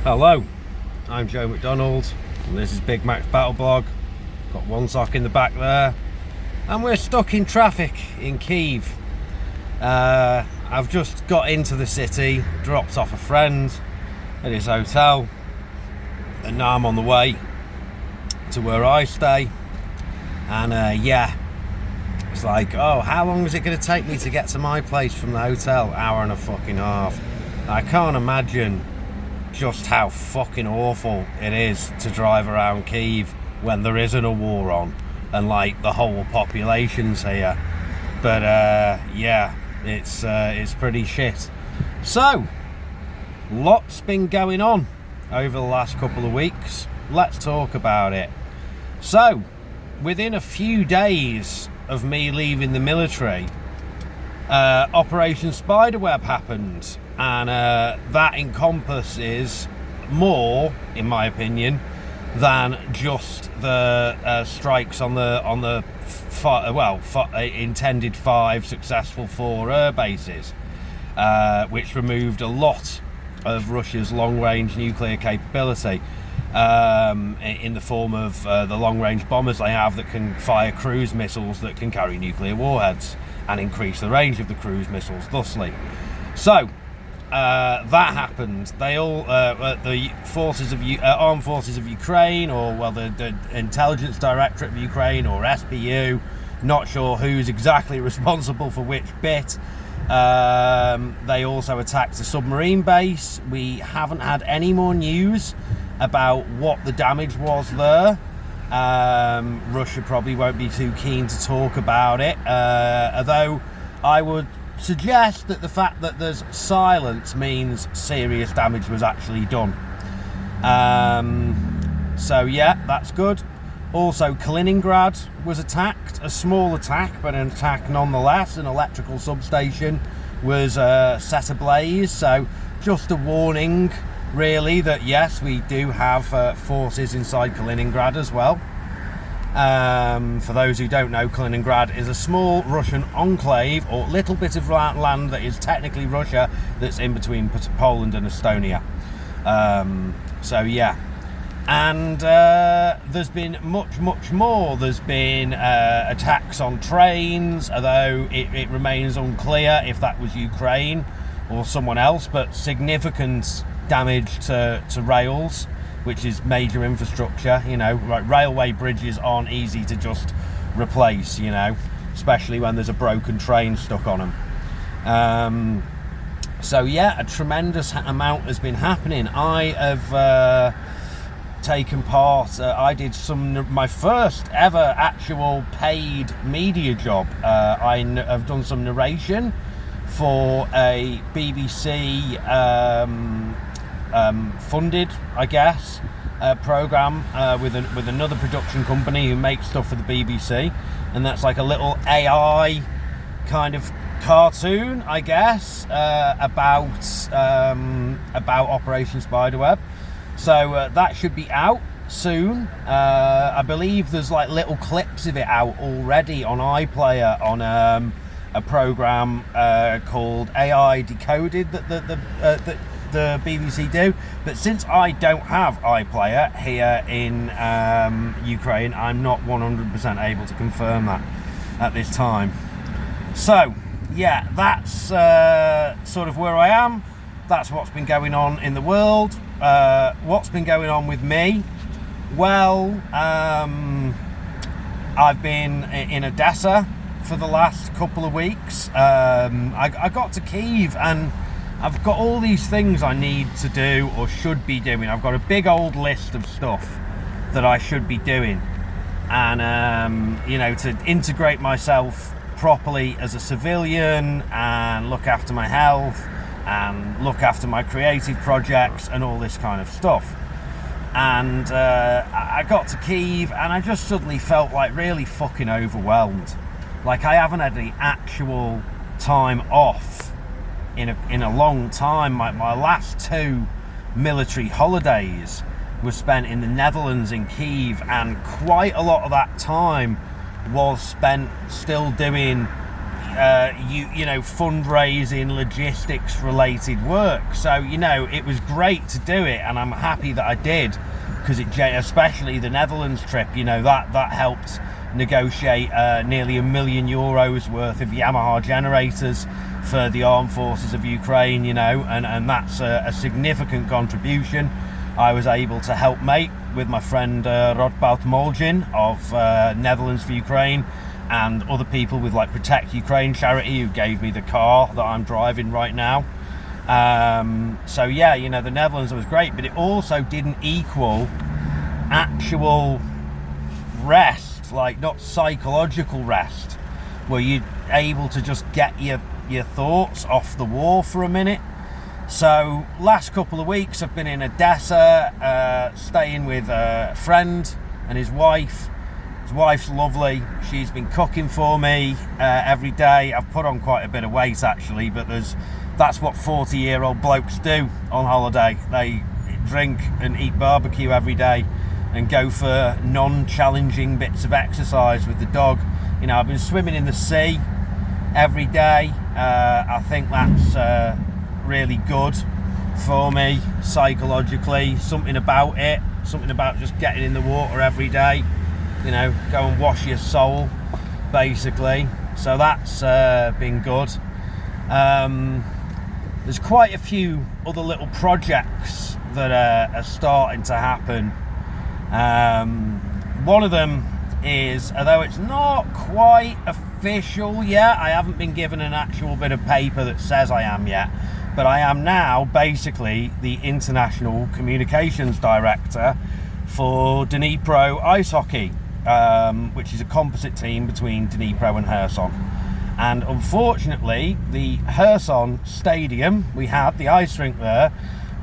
Hello, I'm Joe McDonald and this is Big Mac's Battle Blog. Got one sock in the back there and we're stuck in traffic in Kyiv. I've just got into the city, dropped off a friend at his hotel, and now I'm on the way to where I stay. And it's like, oh, how long is it going to take me to get to my place from the hotel? Hour and a fucking half. I can't imagine just how fucking awful it is to drive around Kyiv when there isn't a war on and like the whole population's here. But it's pretty shit. So lots been going on over the last couple of weeks. Let's talk about it. So within a few days of me leaving the military, Operation Spiderweb happened, and that encompasses more, in my opinion, than just the strikes on the intended 5 successful 4 air bases, which removed a lot of Russia's long-range nuclear capability, in the form of the long-range bombers they have that can fire cruise missiles that can carry nuclear warheads and increase the range of the cruise missiles thusly. So that happened. They all the forces of armed forces of Ukraine, or the intelligence directorate of Ukraine, or SBU, not sure who's exactly responsible for which bit. They also attacked a submarine base. We haven't had any more news about what the damage was there. Russia probably won't be too keen to talk about it, although I would suggest that the fact that there's silence means serious damage was actually done. So yeah, that's good. Also, Kaliningrad was attacked, a small attack, but an attack nonetheless. An electrical substation was set ablaze, so just a warning really that yes, we do have forces inside Kaliningrad as well. For those who don't know, Kaliningrad is a small Russian enclave, or little bit of land that is technically Russia, that's in between Poland and Estonia. So yeah, and there's been much more. There's been attacks on trains, although it remains unclear if that was Ukraine or someone else, but significant damage to rails, which is major infrastructure. Railway bridges aren't easy to just replace, especially when there's a broken train stuck on them. So yeah, a tremendous amount has been happening. I have taken part, I did my first ever actual paid media job. I have done some narration for a BBC funded, I guess, program with another production company who makes stuff for the BBC, and that's like a little AI kind of cartoon, I guess, about Operation Spiderweb. So that should be out soon. I believe there's like little clips of it out already on iPlayer on a program called AI Decoded that the BBC do, but since I don't have iPlayer here in Ukraine, I'm not 100% able to confirm that at this time. So yeah, that's sort of where I am. That's what's been going on in the world. What's been going on with me? Well, I've been in Odessa for the last couple of weeks. I got to Kyiv and I've got all these things I need to do or should be doing. I've got a big old list of stuff that I should be doing, and to integrate myself properly as a civilian and look after my health and look after my creative projects and all this kind of stuff. And I got to Kyiv and I just suddenly felt like really fucking overwhelmed. Like I haven't had any actual time off in a long time. My last 2 military holidays were spent in the Netherlands in Kyiv, and quite a lot of that time was spent still doing fundraising, logistics related work. So, it was great to do it, and I'm happy that I did, because especially the Netherlands trip, that helped negotiate nearly €1 million worth of Yamaha generators for the armed forces of Ukraine, and that's a significant contribution. I was able to help make with my friend Rodbout Molgin of Netherlands for Ukraine, and other people with like Protect Ukraine charity, who gave me the car that I'm driving right now. The Netherlands was great, but it also didn't equal actual rest, like not psychological rest, where you're able to just get your thoughts off the war for a minute. So last couple of weeks I've been in Odessa, staying with a friend and his wife. His wife's lovely. She's been cooking for me every day. I've put on quite a bit of weight actually, but that's what 40-year-old blokes do on holiday. They drink and eat barbecue every day and go for non-challenging bits of exercise with the dog. I've been swimming in the sea every day. I think that's really good for me psychologically. Something about just getting in the water every day. Go and wash your soul, basically. So that's been good. There's quite a few other little projects that are starting to happen. One of them is, although it's not quite official yet, I haven't been given an actual bit of paper that says I am yet, but I am now basically the international communications director for Dnipro ice hockey, which is a composite team between Dnipro and Kherson. And unfortunately, the Kherson stadium, we had the ice rink there,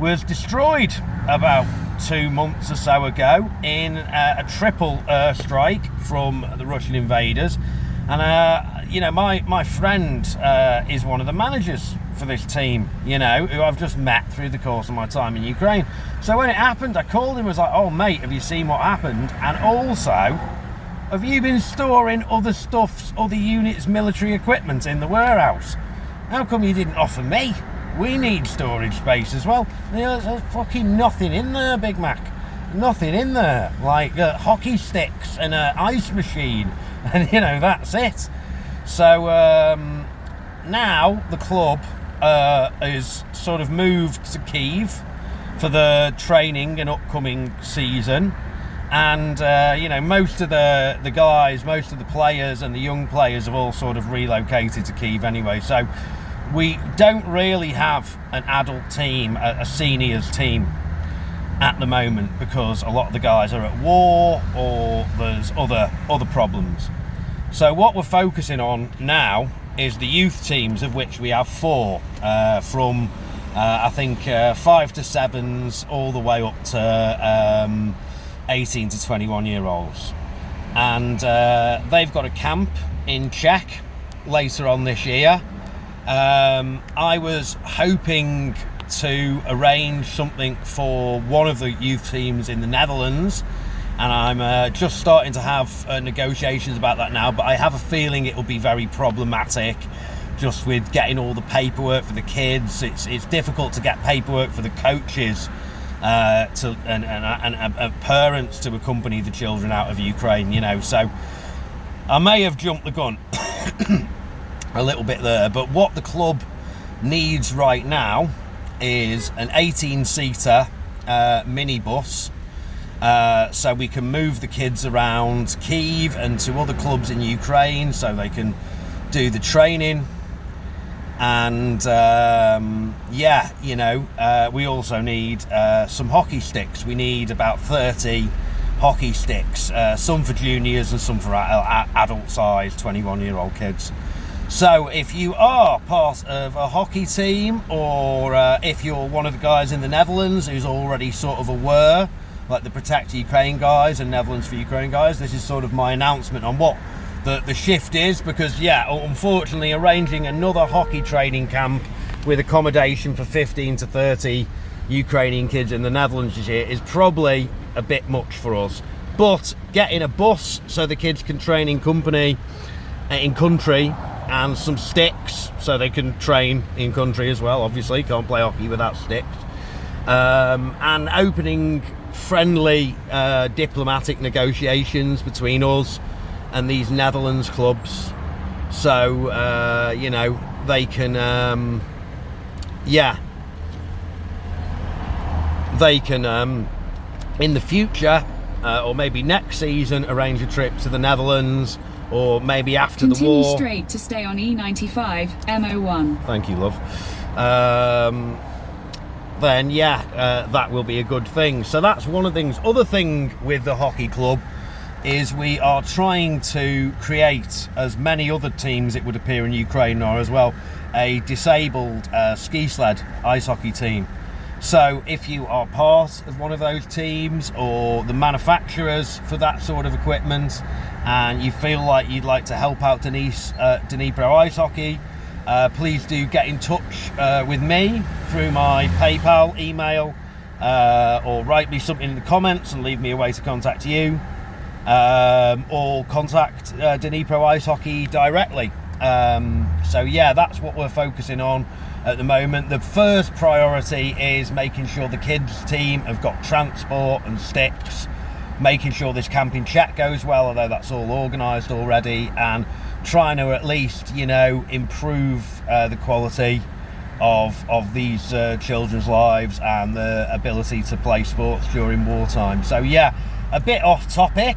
was destroyed about 2 months or so ago in a triple airstrike from the Russian invaders. And my friend is one of the managers for this team, who I've just met through the course of my time in Ukraine. So when it happened, I called him and was like, "Oh mate, have you seen what happened? And also, have you been storing other units' military equipment in the warehouse? How come you didn't offer me? We need storage space as well." There's fucking nothing in there, Big Mac. Nothing in there. Like hockey sticks and an ice machine. And, that's it. So now the club is sort of moved to Kyiv for the training and upcoming season. And, most of the guys, most of the players and the young players have all sort of relocated to Kyiv anyway. So we don't really have an adult team, a seniors team at the moment, because a lot of the guys are at war or there's other problems. So what we're focusing on now is the youth teams, of which we have 4, from I think 5 to 7s all the way up to 18 to 21 year olds. And they've got a camp in Czech later on this year. I was hoping to arrange something for one of the youth teams in the Netherlands, and I'm just starting to have negotiations about that now, but I have a feeling it will be very problematic just with getting all the paperwork for the kids. It's difficult to get paperwork for the coaches and parents to accompany the children out of Ukraine, so I may have jumped the gun a little bit there. But what the club needs right now is an 18-seater minibus, so we can move the kids around Kyiv and to other clubs in Ukraine so they can do the training. And we also need some hockey sticks. We need about 30 hockey sticks, some for juniors and some for adult size 21-year-old kids. So if you are part of a hockey team, or if you're one of the guys in the Netherlands who's already sort of aware, like the Protect Ukraine guys and Netherlands for Ukraine guys, this is sort of my announcement on what the shift is, because unfortunately arranging another hockey training camp with accommodation for 15 to 30 Ukrainian kids in the Netherlands this year is probably a bit much for us. But getting a bus so the kids can train in country and some sticks so they can train in country as well. Obviously, can't play hockey without sticks. And opening friendly diplomatic negotiations between us and these Netherlands clubs, so you know, they can in the future or maybe next season arrange a trip to the Netherlands, or maybe after the war. Continue straight to stay on E95 MO1. Thank you, love. Then that will be a good thing. So that's one of the things. Other thing with the hockey club is we are trying to create, as many other teams it would appear in Ukraine are as well, a disabled ski sled ice hockey team. So if you are part of one of those teams or the manufacturers for that sort of equipment, and you feel like you'd like to help out Dnipro Ice Hockey, please do get in touch with me through my PayPal, email, or write me something in the comments and leave me a way to contact you, or contact Dnipro Ice Hockey directly. So yeah, that's what we're focusing on at the moment. The first priority is making sure the kids team have got transport and sticks, making sure this camping check goes well, although that's all organised already, and trying to at least, you know, improve the quality of these children's lives and the ability to play sports during wartime. So yeah, a bit off topic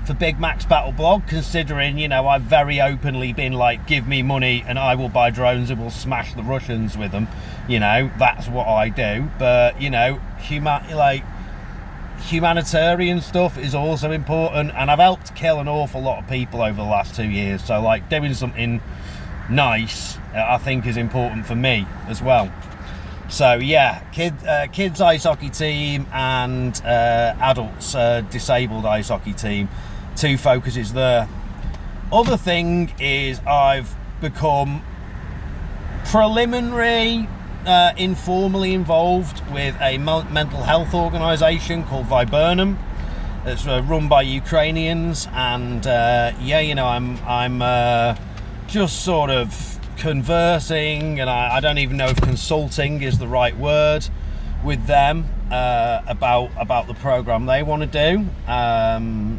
for Big Mac's Battle Blog, considering, you know, I've very openly been like, give me money and I will buy drones and we'll smash the Russians with them. You know, that's what I do. But, you know, humanitarian stuff is also important, and I've helped kill an awful lot of people over the last 2 years, so like doing something nice I think is important for me as well. So yeah, kids ice hockey team and adults disabled ice hockey team, two focuses there. Other thing is I've become preliminary informally involved with a mental health organisation called Viburnum. It's run by Ukrainians, and you know, I'm just sort of conversing, and I don't even know if consulting is the right word, with them about the program they want to do.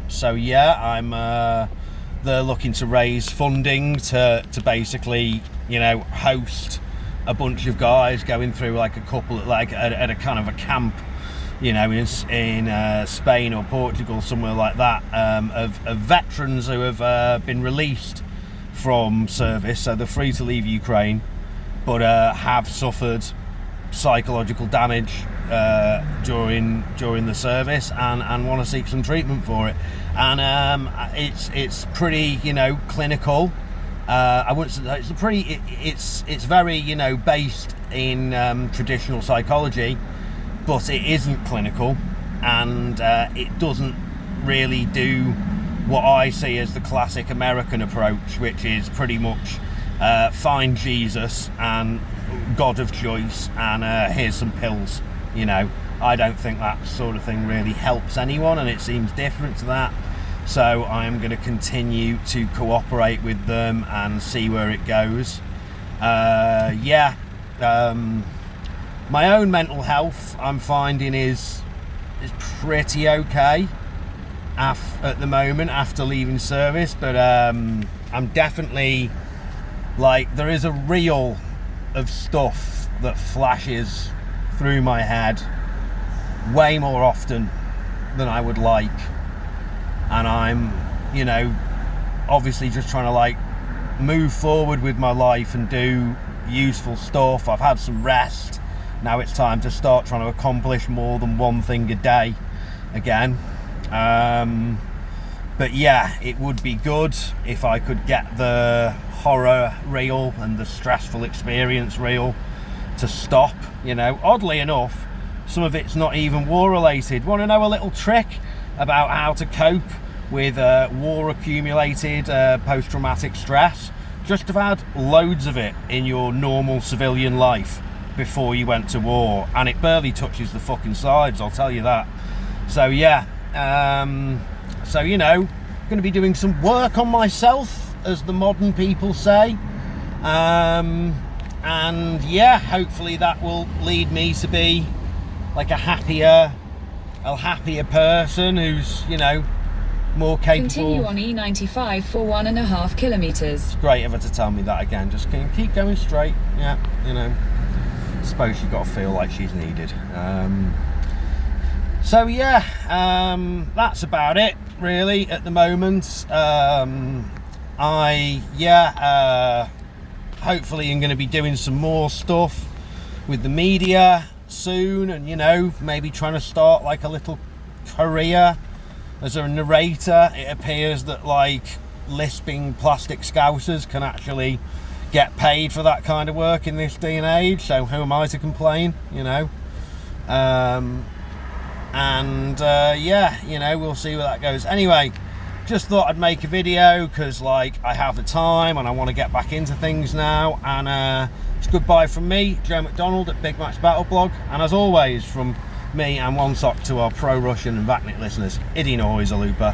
So yeah, they're looking to raise funding to basically, you know, host a bunch of guys going through like a couple like at a kind of a camp, you know, in Spain or Portugal, somewhere like that, of veterans who have been released from service, so they're free to leave Ukraine, but have suffered psychological damage during the service and want to seek some treatment for it. And it's pretty, you know, clinical. I wouldn't say it's very, you know, based in traditional psychology, but it isn't clinical, and it doesn't really do what I see as the classic American approach, which is pretty much find Jesus and God of choice and here's some pills. You know, I don't think that sort of thing really helps anyone, and it seems different to that. So I am going to continue to cooperate with them and see where it goes. My own mental health, I'm finding, is pretty okay at the moment after leaving service, but I'm definitely, like, there is a reel of stuff that flashes through my head way more often than I would like, and I'm, you know, obviously just trying to like move forward with my life and do useful stuff. I've had some rest, now it's time to start trying to accomplish more than one thing a day again. But yeah, it would be good if I could get the horror reel and the stressful experience reel to stop. You know, oddly enough, some of it's not even war related. Want to know a little trick about how to cope with war accumulated post-traumatic stress? Just have had loads of it in your normal civilian life before you went to war, and it barely touches the fucking sides, I'll tell you that. So yeah, so, you know, going to be doing some work on myself as the modern people say. And yeah, hopefully that will lead me to be like a happier person who's, you know, more capable. Continue on E95 for 1.5 kilometers. It's great of her to tell me that again. Just keep going straight. Yeah, you know. I suppose you've got to feel like she's needed. So yeah, that's about it really at the moment. Hopefully I'm going to be doing some more stuff with the media soon, and you know, maybe trying to start like a little career as a narrator. It appears that like lisping plastic scousers can actually get paid for that kind of work in this day and age, so who am I to complain, you know? Yeah, you know, we'll see where that goes. Anyway, just thought I'd make a video because like I have the time and I want to get back into things now. And it's goodbye from me, Joe McDonald at Big Match Battle Blog, and as always from me and one sock to our pro-Russian and Vacnik listeners, Idi Nohoy Zalupa.